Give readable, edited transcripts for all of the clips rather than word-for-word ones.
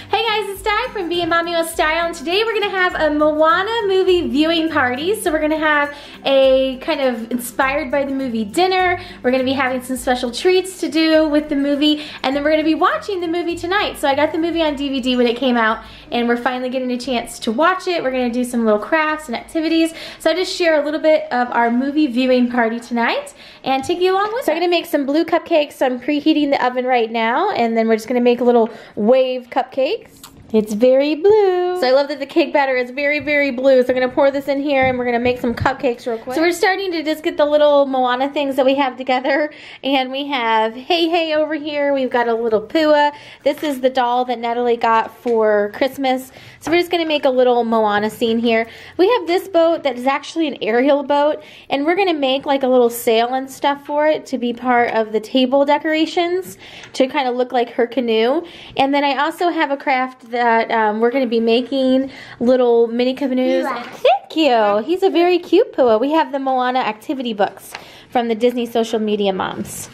Hey guys, it's Di from BeingMommywithStyle, and today we're gonna have a Moana movie viewing party. So we're gonna have a kind of inspired by the movie dinner. We're gonna be having some special treats to do with the movie, and then we're gonna be watching the movie tonight. So I got the movie on DVD when it came out, and we're finally getting a chance to watch it. We're gonna do some little crafts and activities. So I just share a little bit of our movie viewing party tonight and take you along with us. So I'm gonna make some blue cupcakes. I'm preheating the oven right now, and then we're just gonna make a little wave cupcakes. It's very blue. So I love that the cake batter is very, very blue. So I'm gonna pour this in here and we're gonna make some cupcakes real quick. So we're starting to just get the little Moana things that we have together. And we have Hey over here. We've got a little Pua. This is the doll that Natalie got for Christmas. So we're just gonna make a little Moana scene here. We have this boat that is actually an aerial boat, and we're gonna make like a little sail and stuff for it to be part of the table decorations to kind of look like her canoe. And then I also have a craft that we're gonna be making little mini canoes. Thank you. He's a very cute Pua. We have the Moana activity books from the Disney Social Media Moms.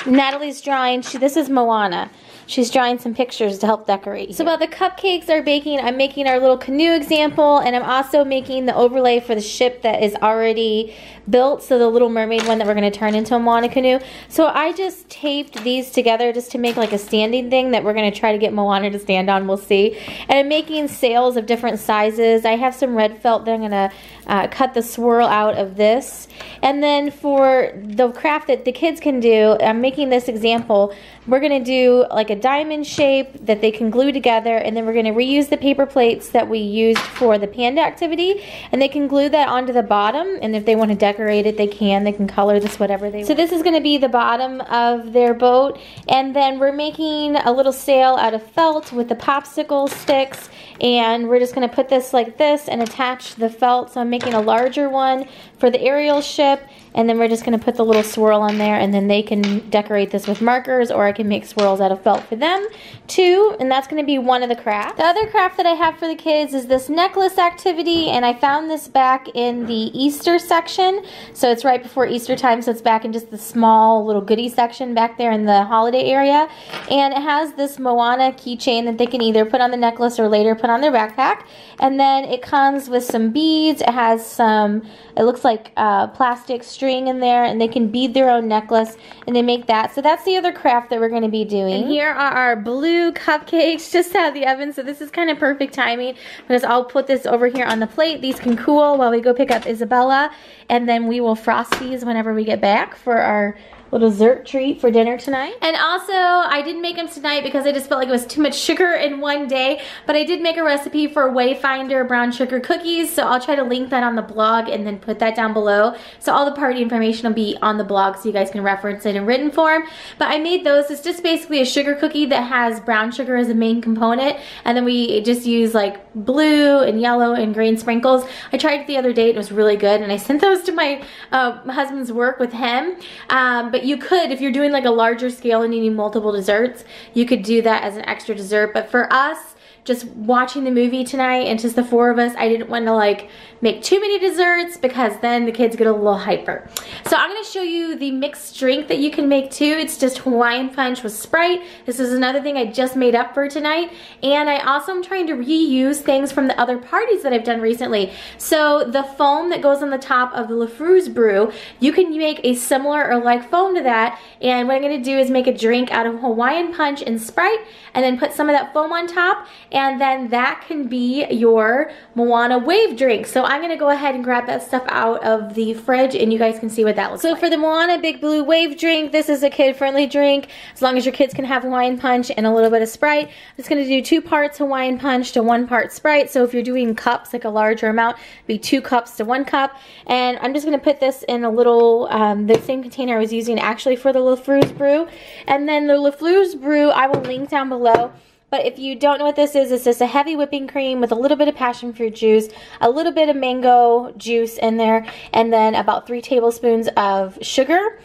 Natalie's drawing, this is Moana. She's drawing some pictures to help decorate. So while the cupcakes are baking, I'm making our little canoe example, and I'm also making the overlay for the ship that is already built, so the Little Mermaid one that we're going to turn into a Mulana Canoe. So I just taped these together just to make like a standing thing that we're going to try to get Moana to stand on, we'll see. And I'm making sails of different sizes. I have some red felt that I'm going to cut the swirl out of this. And then for the craft that the kids can do, I'm making this example. We're going to do like a diamond shape that they can glue together, and then we're going to reuse the paper plates that we used for the panda activity, and they can glue that onto the bottom, and if they want to decorate it, they can color this whatever they want. So this is going to be the bottom of their boat, and then we're making a little sail out of felt with the popsicle sticks, and we're just going to put this like this and attach the felt. So I'm making a larger one for the aerial ship, and then we're just going to put the little swirl on there, and then they can decorate this with markers, or I can make swirls out of felt for them too, and that's going to be one of the crafts. The other craft that I have for the kids is this necklace activity, and I found this back in the Easter section. So it's right before Easter time, so it's back in just the small little goodie section back there in the holiday area. And it has this Moana keychain that they can either put on the necklace or later put on their backpack. And then it comes with some beads. It has some, it looks like plastic string in there, and they can bead their own necklace, and they make that. So that's the other craft that we're going to be doing. And here are our blue cupcakes just out of the oven. So this is kind of perfect timing because I'll put this over here on the plate. These can cool while we go pick up Isabella, and then we will frost these whenever we get back for our little dessert treat for dinner tonight. And also, I didn't make them tonight because I just felt like it was too much sugar in one day, but I did make a recipe for Wayfinder brown sugar cookies, so I'll try to link that on the blog and then put that down below. So all the party information will be on the blog so you guys can reference it in written form. But I made those. It's just basically a sugar cookie that has brown sugar as a main component, and then we just use like blue and yellow and green sprinkles. I tried it the other day. It was really good, and I sent those to my husband's work with him. But you could, if you're doing like a larger scale and you need multiple desserts, you could do that as an extra dessert. But for us, just watching the movie tonight and just the four of us, I didn't want to like make too many desserts because then the kids get a little hyper. So I'm going to show you the mixed drink that you can make too. It's just Hawaiian Punch with Sprite. This is another thing I just made up for tonight. And I also am trying to reuse things from the other parties that I've done recently. So the foam that goes on the top of the Lafru's Brew, you can make a similar or like foam to that. And what I'm going to do is make a drink out of Hawaiian Punch and Sprite, and then put some of that foam on top, and then that can be your Moana wave drink. So I'm gonna go ahead and grab that stuff out of the fridge, and you guys can see what that looks like. So for the Moana Big Blue Wave drink, this is a kid-friendly drink, as long as your kids can have Hawaiian Punch and a little bit of Sprite. I'm just gonna do 2 parts Hawaiian Punch to 1 part Sprite. So if you're doing cups, like a larger amount, it'd be 2 cups to 1 cup. And I'm just gonna put this in a little, the same container I was using actually for the Lafru's Brew. And then the Lafru's Brew, I will link down below. But if you don't know what this is, it's just a heavy whipping cream with a little bit of passion fruit juice, a little bit of mango juice in there, and then about 3 tablespoons of sugar.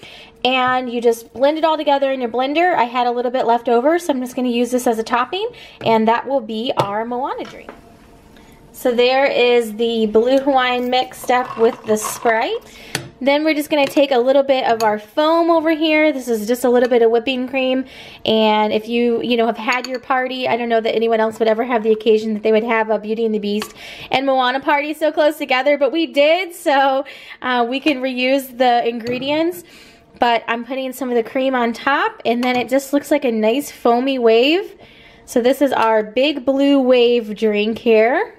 And you just blend it all together in your blender. I had a little bit left over, so I'm just going to use this as a topping, and that will be our Moana drink. So there is the blue Hawaiian mixed up with the Sprite. Then we're just going to take a little bit of our foam over here. This is just a little bit of whipping cream. And if you have had your party, I don't know that anyone else would ever have the occasion that they would have a Beauty and the Beast and Moana party so close together, but we did, so we can reuse the ingredients. But I'm putting some of the cream on top, and then it just looks like a nice foamy wave. So this is our big blue wave drink here.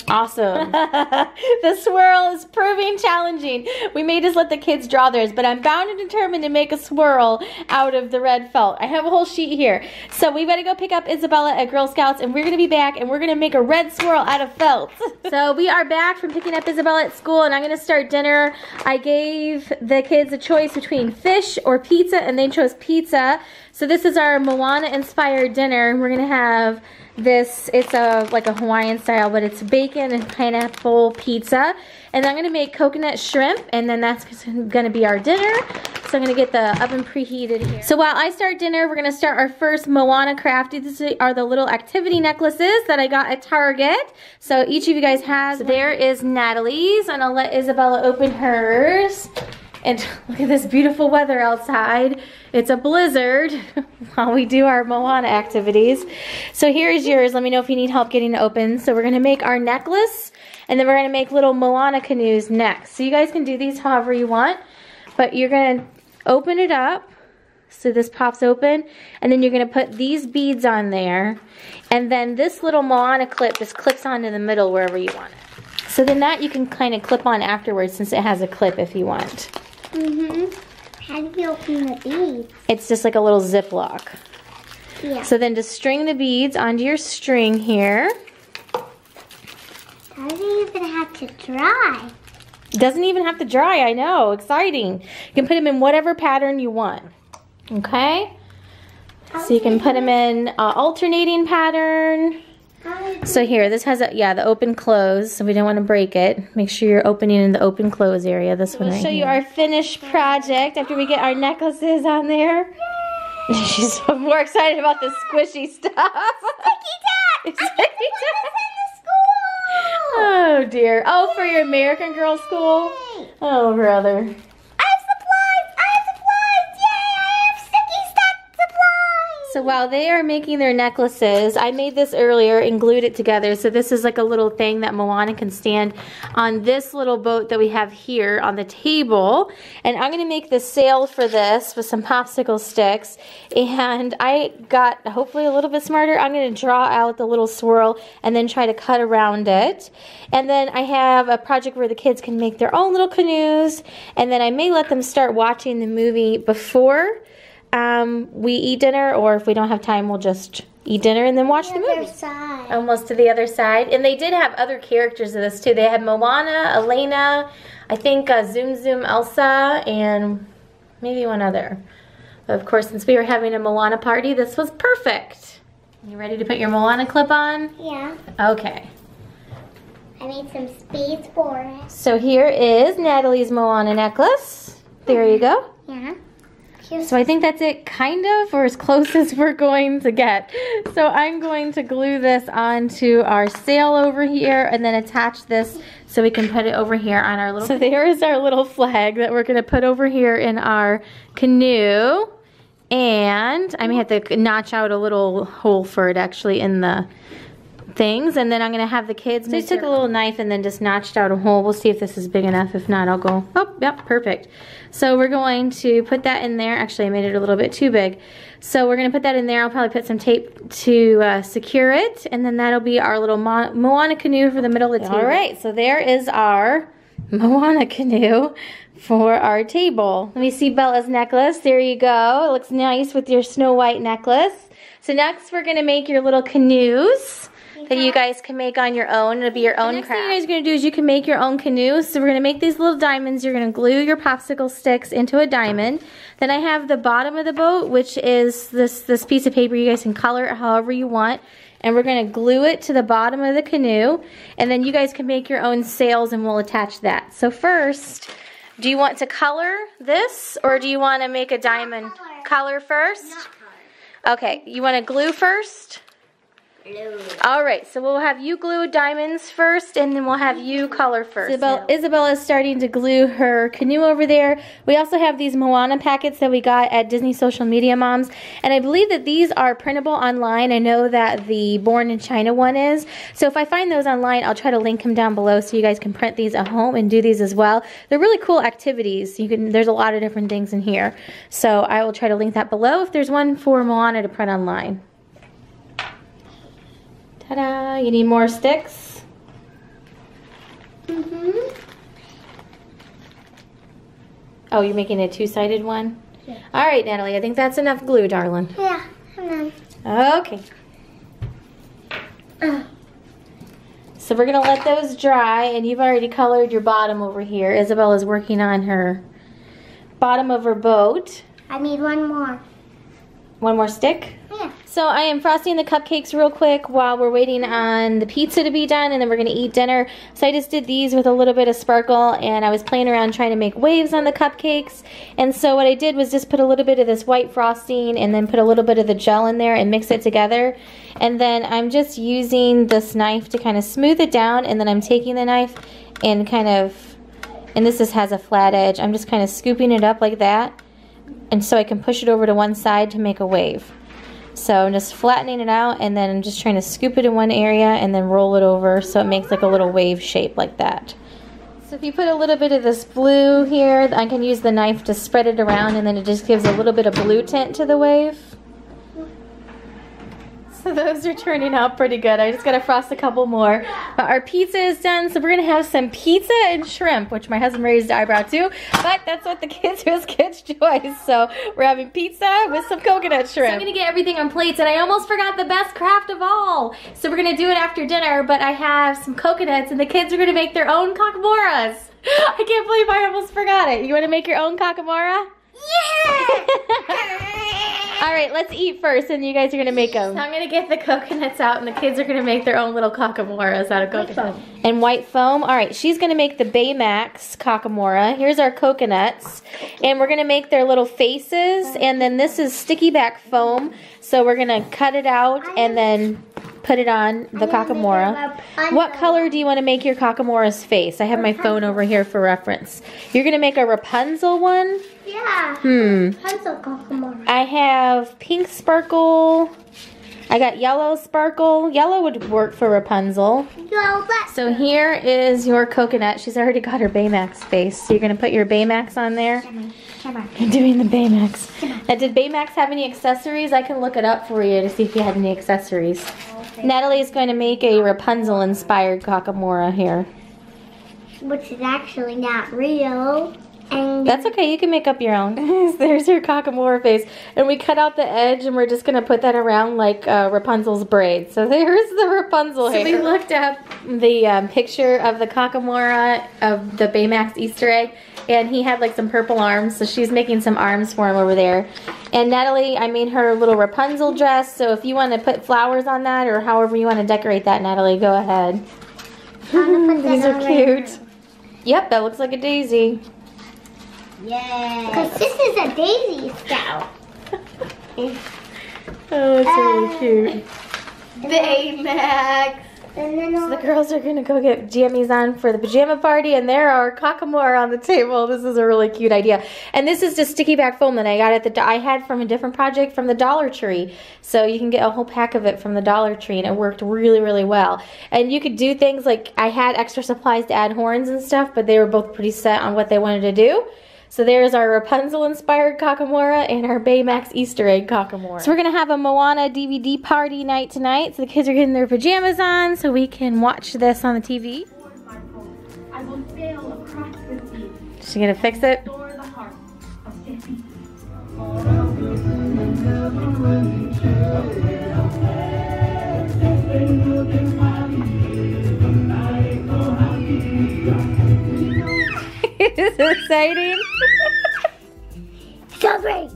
Awesome. The swirl is proving challenging. We may just let the kids draw theirs, but I'm bound and determined to make a swirl out of the red felt. I have a whole sheet here. So we better go pick up Isabella at Girl Scouts, and we're going to be back, and we're going to make a red swirl out of felt. So we are back from picking up Isabella at school, and I'm going to start dinner. I gave the kids a choice between fish or pizza, and they chose pizza. So this is our Moana-inspired dinner. We're going to have this, it's like a Hawaiian style, but it's bacon and pineapple pizza. And I'm going to make coconut shrimp, and then that's going to be our dinner. So I'm going to get the oven preheated here. So while I start dinner, we're going to start our first Moana craft. These are the little activity necklaces that I got at Target. So each of you guys has. So there is Natalie's, and I'll let Isabella open hers. And look at this beautiful weather outside. It's a blizzard while we do our Moana activities. So here's yours. Let me know if you need help getting it open. So we're going to make our necklace, and then we're going to make little Mulana canoes next. So you guys can do these however you want, but you're going to open it up. So this pops open, and then you're going to put these beads on there, and then this little Moana clip just clips onto the middle wherever you want it. So then that you can kind of clip on afterwards since it has a clip if you want. How do you open the beads? It's just like a little Ziploc. Yeah. So then just string the beads onto your string here. Doesn't even have to dry. Doesn't even have to dry, I know. Exciting. You can put them in whatever pattern you want. Okay? So you can put them in alternating pattern. So here, this has the open close, so we don't want to break it. Make sure you're opening in the open close area. This one right here. We'll show you our finished project after we get our necklaces on there. She's more excited about the squishy stuff. Sticky tack! Sticky tack! Oh dear. Oh, for your American Girl school? Oh, brother. So while they are making their necklaces, I made this earlier and glued it together. So this is like a little thing that Moana can stand on this little boat that we have here on the table. And I'm going to make the sail for this with some popsicle sticks. And I got hopefully a little bit smarter. I'm going to draw out the little swirl and then try to cut around it. And then I have a project where the kids can make their own little canoes. And then I may let them start watching the movie before we eat dinner, or if we don't have time, we'll just eat dinner and then watch the movie. Side. Almost to the other side. And they did have other characters of this too. They had Moana, Elena, I think Zoom Zoom Elsa, and maybe one other. But of course, since we were having a Moana party, this was perfect. You ready to put your Moana clip on? Yeah. Okay. I made some spades for it. So here is Natalie's Moana necklace. There you go. Yeah. So I think that's it, kind of, or as close as we're going to get. So I'm going to glue this onto our sail over here and then attach this so we can put it over here on our little... So there is our little flag that we're going to put over here in our canoe. And I may have to notch out a little hole for it actually in the things. And then I'm going to have the kids... So I took a little knife and then just notched out a hole. We'll see if this is big enough. If not, I'll go... Oh, yep, perfect. So we're going to put that in there. Actually, I made it a little bit too big. So we're going to put that in there. I'll probably put some tape to secure it. And then that'll be our little Moana canoe for the middle of the table. All right, so there is our Moana canoe for our table. Let me see Bella's necklace. There you go. It looks nice with your Snow White necklace. So next we're going to make your little canoes that you guys can make on your own. It'll be your own craft. Next thing you guys are going to do is you can make your own canoes. So we're going to make these little diamonds. You're going to glue your popsicle sticks into a diamond. Then I have the bottom of the boat, which is this piece of paper. You guys can color it however you want. And we're going to glue it to the bottom of the canoe. And then you guys can make your own sails and we'll attach that. So first, do you want to color this or do you want to make a diamond? Color first? Okay, you want to glue first? All right, so we'll have you glue diamonds first, and then we'll have you color first. Isabella's starting to glue her canoe over there. We also have these Moana packets that we got at Disney Social Media Moms, and I believe that these are printable online. I know that the Born in China one is. So if I find those online, I'll try to link them down below so you guys can print these at home and do these as well. They're really cool activities. There's a lot of different things in here. So I will try to link that below if there's one for Moana to print online. Ta-da! You need more sticks? Oh, you're making a two-sided one? Yeah. All right, Natalie, I think that's enough glue, darling. Yeah, enough. Okay. So we're going to let those dry, and you've already colored your bottom over here. Isabella's working on her bottom of her boat. I need one more. One more stick? Yeah. So I am frosting the cupcakes real quick while we're waiting on the pizza to be done, and then we're going to eat dinner. So I just did these with a little bit of sparkle, and I was playing around trying to make waves on the cupcakes. And so what I did was just put a little bit of this white frosting and then put a little bit of the gel in there and mix it together. And then I'm just using this knife to kind of smooth it down, and then I'm taking the knife and kind of, and this just has a flat edge, I'm just kind of scooping it up like that. And so I can push it over to one side to make a wave. So I'm just flattening it out, and then I'm just trying to scoop it in one area and then roll it over so it makes like a little wave shape like that. So if you put a little bit of this blue here, I can use the knife to spread it around, and then it just gives a little bit of blue tint to the wave. So those are turning out pretty good. I just gotta frost a couple more. But our pizza is done, so we're gonna have some pizza and shrimp, which my husband raised an eyebrow too, but that's what the kids, was kids' choice. So we're having pizza with some coconut shrimp. So I'm gonna get everything on plates, and I almost forgot the best craft of all. So we're gonna do it after dinner, but I have some coconuts, and the kids are gonna make their own Kakamoras. I can't believe I almost forgot it. You wanna make your own Kakamora? Yeah! All right, let's eat first, and you guys are gonna make them. So I'm gonna get the coconuts out, and the kids are gonna make their own little Kakamoras out of coconut. And white foam. All right, she's gonna make the Baymax Kakamora. Here's our coconuts, and we're gonna make their little faces. And then this is sticky back foam, so we're gonna cut it out and then put it on the Kakamora. What color do you want to make your Kakamora's face? I have my phone over here for reference. You're gonna make a Rapunzel one? Yeah. Rapunzel Kakamora. I have pink sparkle. I got yellow sparkle. Yellow would work for Rapunzel. So here is your coconut. She's already got her Baymax face. So you're gonna put your Baymax on there. I'm doing the Baymax. Now, did Baymax have any accessories? I can look it up for you to see if you had any accessories. Okay. Natalie's going to make a Rapunzel-inspired Kakamora here. Which is actually not real. And that's okay, you can make up your own. There's your Kakamora face. And we cut out the edge, and we're just going to put that around like Rapunzel's braids. So there's the Rapunzel hair. So we looked up the picture of the Kakamora of the Baymax Easter egg, and he had like some purple arms, so she's making some arms for him over there. And Natalie, I made her a little Rapunzel dress, so if you want to put flowers on that or however you want to decorate that, Natalie, go ahead. These are cute. Yep, that looks like a daisy. Yeah. Because this is a daisy scout. Oh, it's really cute. Baymax. So the girls are going to go get jammies on for the pajama party, and there are Kakamora on the table. This is a really cute idea. And this is just sticky back foam that I got at I had from a different project from the Dollar Tree. So you can get a whole pack of it from the Dollar Tree, and it worked really, really well. And you could do things like, I had extra supplies to add horns and stuff, but they were both pretty set on what they wanted to do. So there's our Rapunzel-inspired Kakamora and our Baymax Easter egg Kakamora. So we're going to have a Moana DVD party night tonight. So the kids are getting their pajamas on so we can watch this on the TV. I will sail across the sea. She's going to fix it? Restore the heart of Disney. It's exciting. So great.